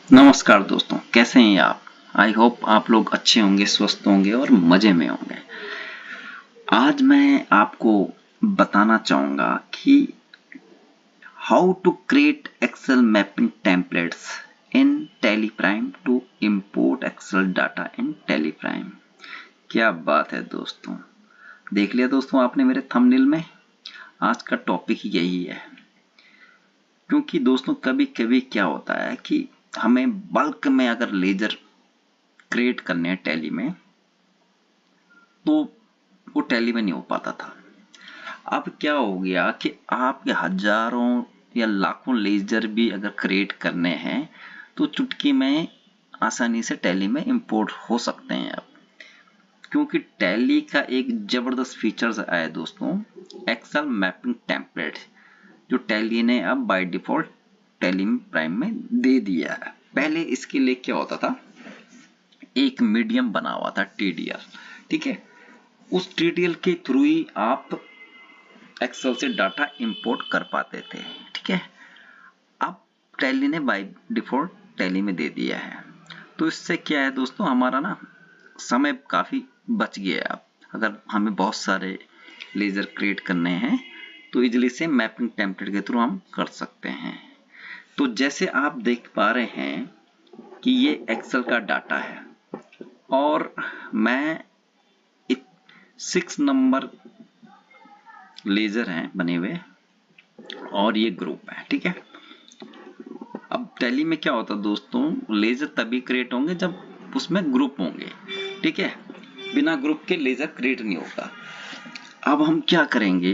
नमस्कार दोस्तों, कैसे हैं आप। आई होप आप लोग अच्छे होंगे, स्वस्थ होंगे और मजे में होंगे। आज मैं आपको बताना चाहूंगा कि how to create Excel mapping templates in Tally Prime to import Excel data in Tally Prime. क्या बात है दोस्तों, देख लिया दोस्तों आपने मेरे थंबनेल में। आज का टॉपिक यही है, क्योंकि दोस्तों कभी कभी क्या होता है कि हमें बल्क में अगर लेजर क्रिएट करने हैं टैली में, तो वो टैली में नहीं हो पाता था। अब क्या हो गया कि आपके हजारों या लाखों लेजर भी अगर क्रिएट करने हैं तो चुटकी में आसानी से टैली में इंपोर्ट हो सकते हैं। अब क्योंकि टैली का एक जबरदस्त फीचर्स आया है दोस्तों, एक्सेल मैपिंग टेम्पलेट, जो टैली ने अब बाय डिफॉल्ट टैली प्राइम में दे दिया है। पहले इसके लिए क्या होता था, एक मीडियम बना हुआ था टीडीएल, ठीक है। उस टीडीएल के थ्रू ही आप एक्सेल से डाटा इंपोर्ट कर पाते थे, ठीक है। अब टैली ने बाय डिफॉल्ट टैली में दे दिया है, तो इससे क्या है दोस्तों, हमारा ना समय काफी बच गया है। अब अगर हमें बहुत सारे लेजर क्रिएट करने हैं तो इजीली से मैपिंग टेम्पलेट के थ्रू हम कर सकते हैं। तो जैसे आप देख पा रहे हैं कि ये एक्सेल का डाटा है और मैं 6 नंबर लेजर हैं बने हुए और ये ग्रुप है, ठीक है। अब टैली में क्या होता है दोस्तों, लेजर तभी क्रिएट होंगे जब उसमें ग्रुप होंगे, ठीक है। बिना ग्रुप के लेजर क्रिएट नहीं होगा। अब हम क्या करेंगे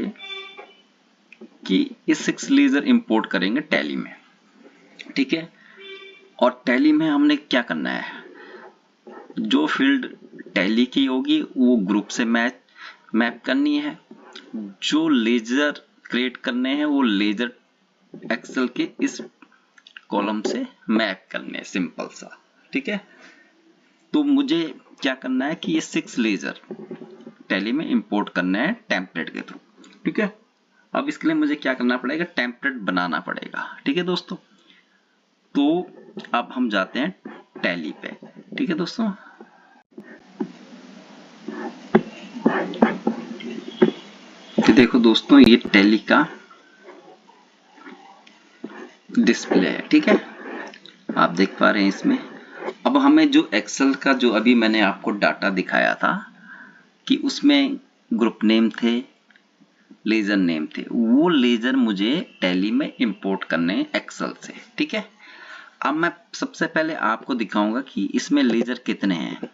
कि ये 6 लेजर इंपोर्ट करेंगे टैली में, ठीक है। और टैली में हमने क्या करना है, जो फील्ड टैली की होगी वो ग्रुप से मैप करनी है, जो लेजर क्रिएट करने हैं वो लेजर एक्सेल के इस कॉलम से मैप करने हैं, सिंपल सा, ठीक है। तो मुझे क्या करना है कि ये 6 लेजर टैली में इंपोर्ट करना है टेम्पलेट के थ्रू, ठीक है। अब इसके लिए मुझे क्या करना पड़ेगा, टेम्पलेट बनाना पड़ेगा, ठीक है दोस्तों। तो अब हम जाते हैं टैली पे, ठीक है दोस्तों। तो देखो दोस्तों, ये टैली का डिस्प्ले है, ठीक है। आप देख पा रहे हैं इसमें। अब हमें जो एक्सेल का जो अभी मैंने आपको डाटा दिखाया था कि उसमें ग्रुप नेम थे, लेजर नेम थे, वो लेजर मुझे टैली में इंपोर्ट करने हैं एक्सेल से, ठीक है। अब मैं सबसे पहले आपको दिखाऊंगा कि इसमें लेजर कितने हैं।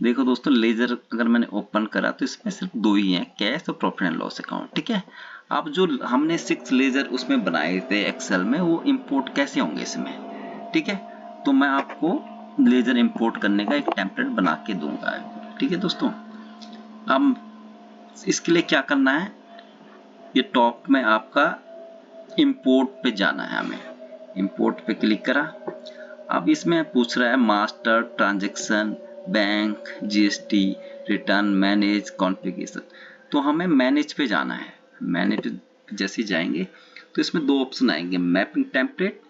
देखो दोस्तों, लेजर अगर मैंने ओपन करा तो इसमें सिर्फ 2 ही हैं, कैश और प्रॉफिट एंड लॉस अकाउंट, ठीक है। अब जो हमने 6 लेजर उसमें बनाए थे एक्सेल में, वो इंपोर्ट कैसे होंगे इसमें, ठीक है। तो मैं आपको लेजर इंपोर्ट करने का एक टेम्पलेट बना के दूंगा, ठीक है दोस्तों। अब इसके लिए क्या करना है, ये टॉप में आपका इंपोर्ट पे जाना है, हमें इंपोर्ट पे क्लिक करा। अब इसमें पूछ रहा है master, transaction, bank, GST, return, manage, configuration. तो हमें मैनेज पे जाना है। मैनेज पे जैसे जाएंगे तो इसमें 2 ऑप्शन आएंगे, मैपिंग टेम्पलेट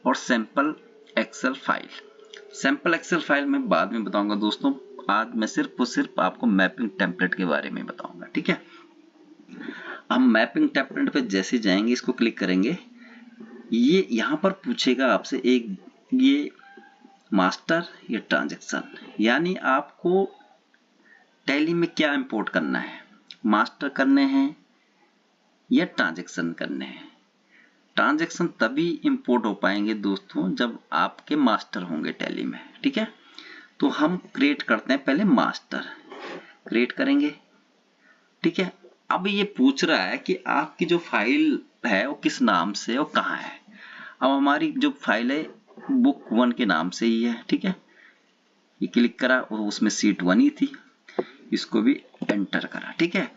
और sample Excel file. Sample Excel file मैं बाद में बताऊंगा दोस्तों, आज मैं सिर्फ और सिर्फ आपको मैपिंग टेम्पलेट के बारे में बताऊंगा, ठीक है। हम मैपिंग टेम्पलेट पे जैसे जाएंगे, इसको क्लिक करेंगे, ये यहां पर पूछेगा आपसे एक, ये मास्टर या ट्रांजैक्शन, यानी आपको टैली में क्या इंपोर्ट करना है, मास्टर करने हैं या ट्रांजैक्शन करने हैं। ट्रांजैक्शन तभी इंपोर्ट हो पाएंगे दोस्तों जब आपके मास्टर होंगे टैली में, ठीक है। तो हम क्रिएट करते हैं, पहले मास्टर क्रिएट करेंगे, ठीक है। अब ये पूछ रहा है कि आपकी जो फाइल है वो किस नाम से और कहाँ है। अब हमारी जो फाइल है बुक 1 के नाम से ही है, ठीक है। ये क्लिक करा और उसमें सीट 1 ही थी, इसको भी एंटर करा, ठीक है।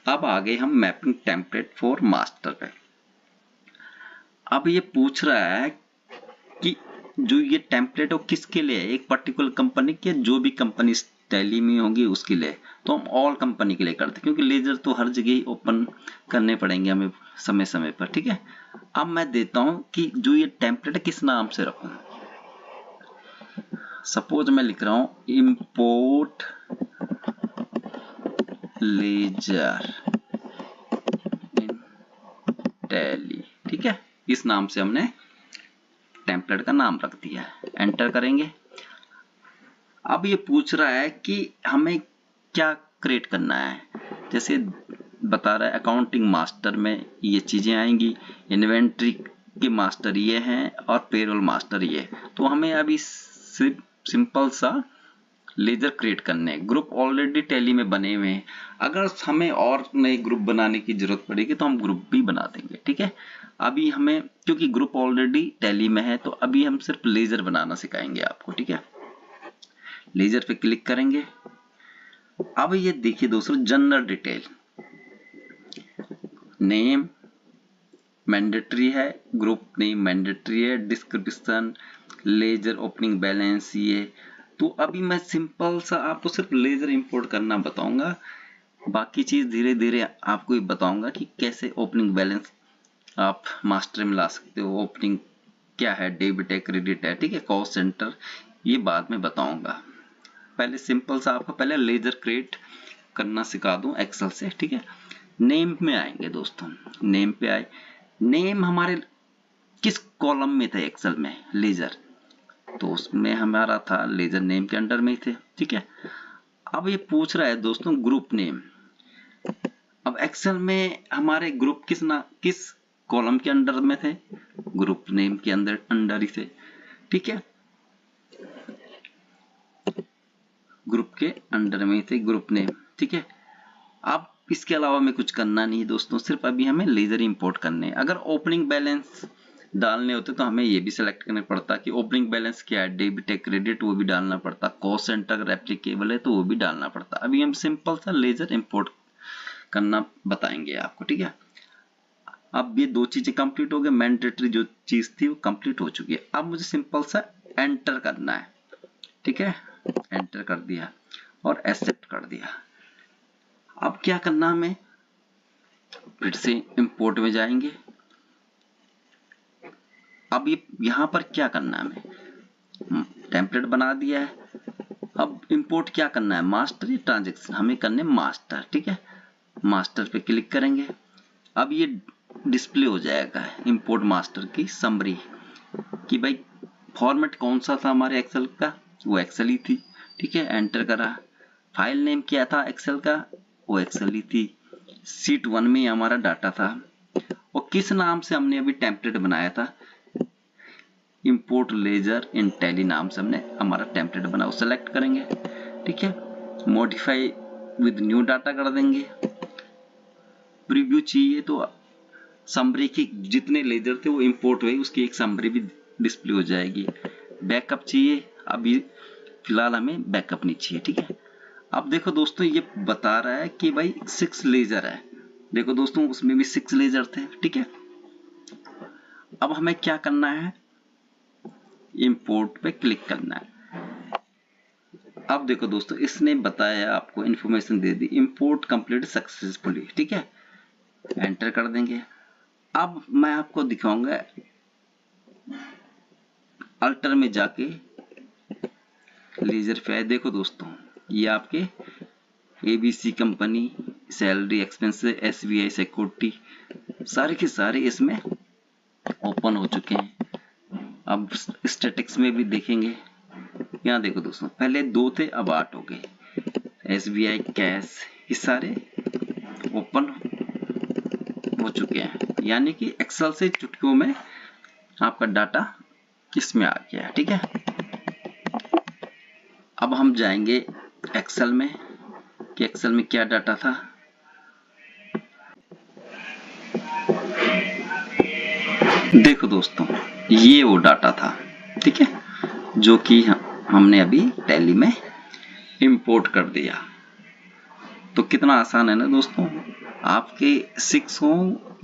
अब आ गए हम मैपिंग टेम्पलेट फॉर मास्टर पे। अब ये पूछ रहा है कि जो ये टेम्पलेट है वो किसके लिए है, एक पर्टिकुलर कंपनी के, जो भी कंपनी टैली में होगी उसके लिए। तो हम ऑल कंपनी के लिए करते हैं, क्योंकि लेजर तो हर जगह ही ओपन करने पड़ेंगे हमें समय समय पर, ठीक है। अब मैं देता हूं कि जो ये टेम्पलेट है किस नाम से रखूं, सपोज मैं लिख रहा हूं इंपोर्ट लेजर इन टैली, ठीक है। इस नाम से हमने टेम्पलेट का नाम रख दिया है। एंटर करेंगे। अब ये पूछ रहा है कि हमें क्या क्रिएट करना है। जैसे बता रहा है अकाउंटिंग मास्टर में ये चीजें आएंगी, इन्वेंट्री के मास्टर ये हैं और पेरोल मास्टर ये। तो हमें अभी सिंपल सा लेजर क्रिएट करने हैं। ग्रुप ऑलरेडी टैली में बने हुए हैं। अगर हमें और नए ग्रुप बनाने की जरूरत पड़ेगी तो हम ग्रुप भी बना देंगे, ठीक है। अभी हमें क्योंकि ग्रुप ऑलरेडी टैली में है तो अभी हम सिर्फ लेजर बनाना सिखाएंगे आपको, ठीक है। लेजर पे क्लिक करेंगे। अब ये देखिए दोस्तों, जनरल डिटेल, नेम मैंडेटरी है, ग्रुप नेम मैंडेटरी है, डिस्क्रिप्शन, लेजर ओपनिंग बैलेंस ये। तो अभी मैं सिंपल सा आपको सिर्फ लेजर इंपोर्ट करना बताऊंगा, बाकी चीज धीरे धीरे आपको बताऊंगा कि कैसे ओपनिंग बैलेंस आप मास्टर में ला सकते हो, ओपनिंग क्या है, डेबिट है, क्रेडिट है, ठीक है, कॉस्ट सेंटर, ये बाद में बताऊंगा। पहले सिंपल सा आपको पहले लेजर क्रिएट करना सिखा दूं एक्सेल से, ठीक है। नेम में आएंगे दोस्तों, नेम पे आए। नेम हमारे किस कॉलम में थे एक्सेल में लेजर, तो उसमें हमारा था लेजर नेम के अंडर में ही थे, ठीक है। अब ये पूछ रहा है दोस्तों ग्रुप नेम। अब एक्सेल में हमारे ग्रुप किस कॉलम के अंडर में थे, ग्रुप नेम के अंदर ही थे, ठीक है। ग्रुप के अंडर में थे ग्रुप नेम, ठीक है। अब इसके अलावा हमें कुछ करना नहीं है दोस्तों, सिर्फ अभी हमें लेजर इंपोर्ट करने हैं। अगर ओपनिंग बैलेंस डालने होते तो हमें ये भी सिलेक्ट करना पड़ता कि ओपनिंग बैलेंस क्या है, डेबिट है, क्रेडिट, वो भी डालना पड़ता, कॉस्ट सेंटर अगर एप्लीकेबल है तो वो भी डालना पड़ता। अभी हम सिंपल सा लेजर इंपोर्ट करना बताएंगे आपको, ठीक है। अब ये दो चीजें कंप्लीट हो गई, मैंडेटरी जो चीज थी वो कंप्लीट हो चुकी है। अब मुझे सिंपल सा एंटर करना है, ठीक है। एंटर कर दिया और एक्सेप्ट कर दिया। अब क्या करना हमें, फिर से इंपोर्ट में जाएंगे। अब ये यहां पर क्या करना है, हमें टेम्पलेट बना दिया है। अब इंपोर्ट क्या करना है, मास्टर या ट्रांजैक्शन, हमें करने मास्टर, ठीक है। मास्टर पे क्लिक करेंगे। अब ये डिस्प्ले हो जाएगा इंपोर्ट मास्टर की समरी कि भाई फॉर्मेट कौन सा था हमारे एक्सेल का, वो एक्सेल ही थी, ठीक है। एंटर करा। फाइल नेम क्या था एक्सेल का, वो एक्सेल ही थी। शीट 1 में हमारा डाटा था और किस नाम से हमने अभी टेम्पलेट बनाया था, इंपोर्ट लेजर इन टैली नाम से हमने हमारा टेम्पलेट बना, वो सेलेक्ट करेंगे, ठीक है। मॉडिफाई विद न्यू डाटा कर देंगे। प्रीव्यू चाहिए तो समरी की जितने लेजर थे वो इंपोर्ट हुए उसकी एक समरी भी डिस्प्ले हो जाएगी। बैकअप चाहिए, अभी फिलहाल हमें बैकअप नहीं चाहिए, ठीक है। अब देखो दोस्तों, ये बता रहा है कि भाई 6 लेजर है। देखो दोस्तों, उसमें भी 6 लेजर थे, ठीक है। अब हमें क्या करना है, इंपोर्ट पे क्लिक करना है। अब देखो दोस्तों, इसने बताया आपको इन्फॉर्मेशन दे दी, इंपोर्ट कंप्लीट सक्सेसफुली, ठीक है। एंटर कर देंगे। अब मैं आपको दिखाऊंगा अल्टर में जाके लेजर पे। देखो दोस्तों, ये आपके ABC company, salary expense, SBI security, सारे के सारे इसमें ओपन हो चुके हैं। अब स्टैटिक्स में भी देखेंगे। यहाँ देखो दोस्तों, पहले 2 थे अब 8 हो गए। एसबीआई कैश, ये सारे ओपन हो चुके हैं, यानी कि एक्सेल से चुटकियों में आपका डाटा इसमें आ गया है, ठीक है। अब हम जाएंगे एक्सेल में कि एक्सेल में क्या डाटा था। देखो दोस्तों, ये वो डाटा था, ठीक है, जो कि हमने अभी टैली में इंपोर्ट कर दिया। तो कितना आसान है ना दोस्तों। आपके 6 हो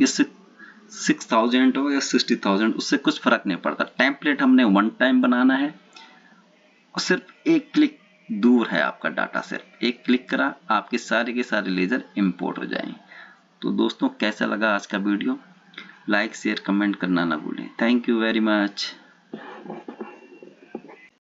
या 6000 हो या 60,000, उससे कुछ फर्क नहीं पड़ता। टेम्पलेट हमने 1 टाइम बनाना है और सिर्फ एक क्लिक दूर है आपका डाटा, सिर्फ एक क्लिक करा आपके सारे के सारे लेजर इंपोर्ट हो जाएंगे। तो दोस्तों, कैसा लगा आज का वीडियो, लाइक शेयर कमेंट करना ना भूलें। Thank you very much.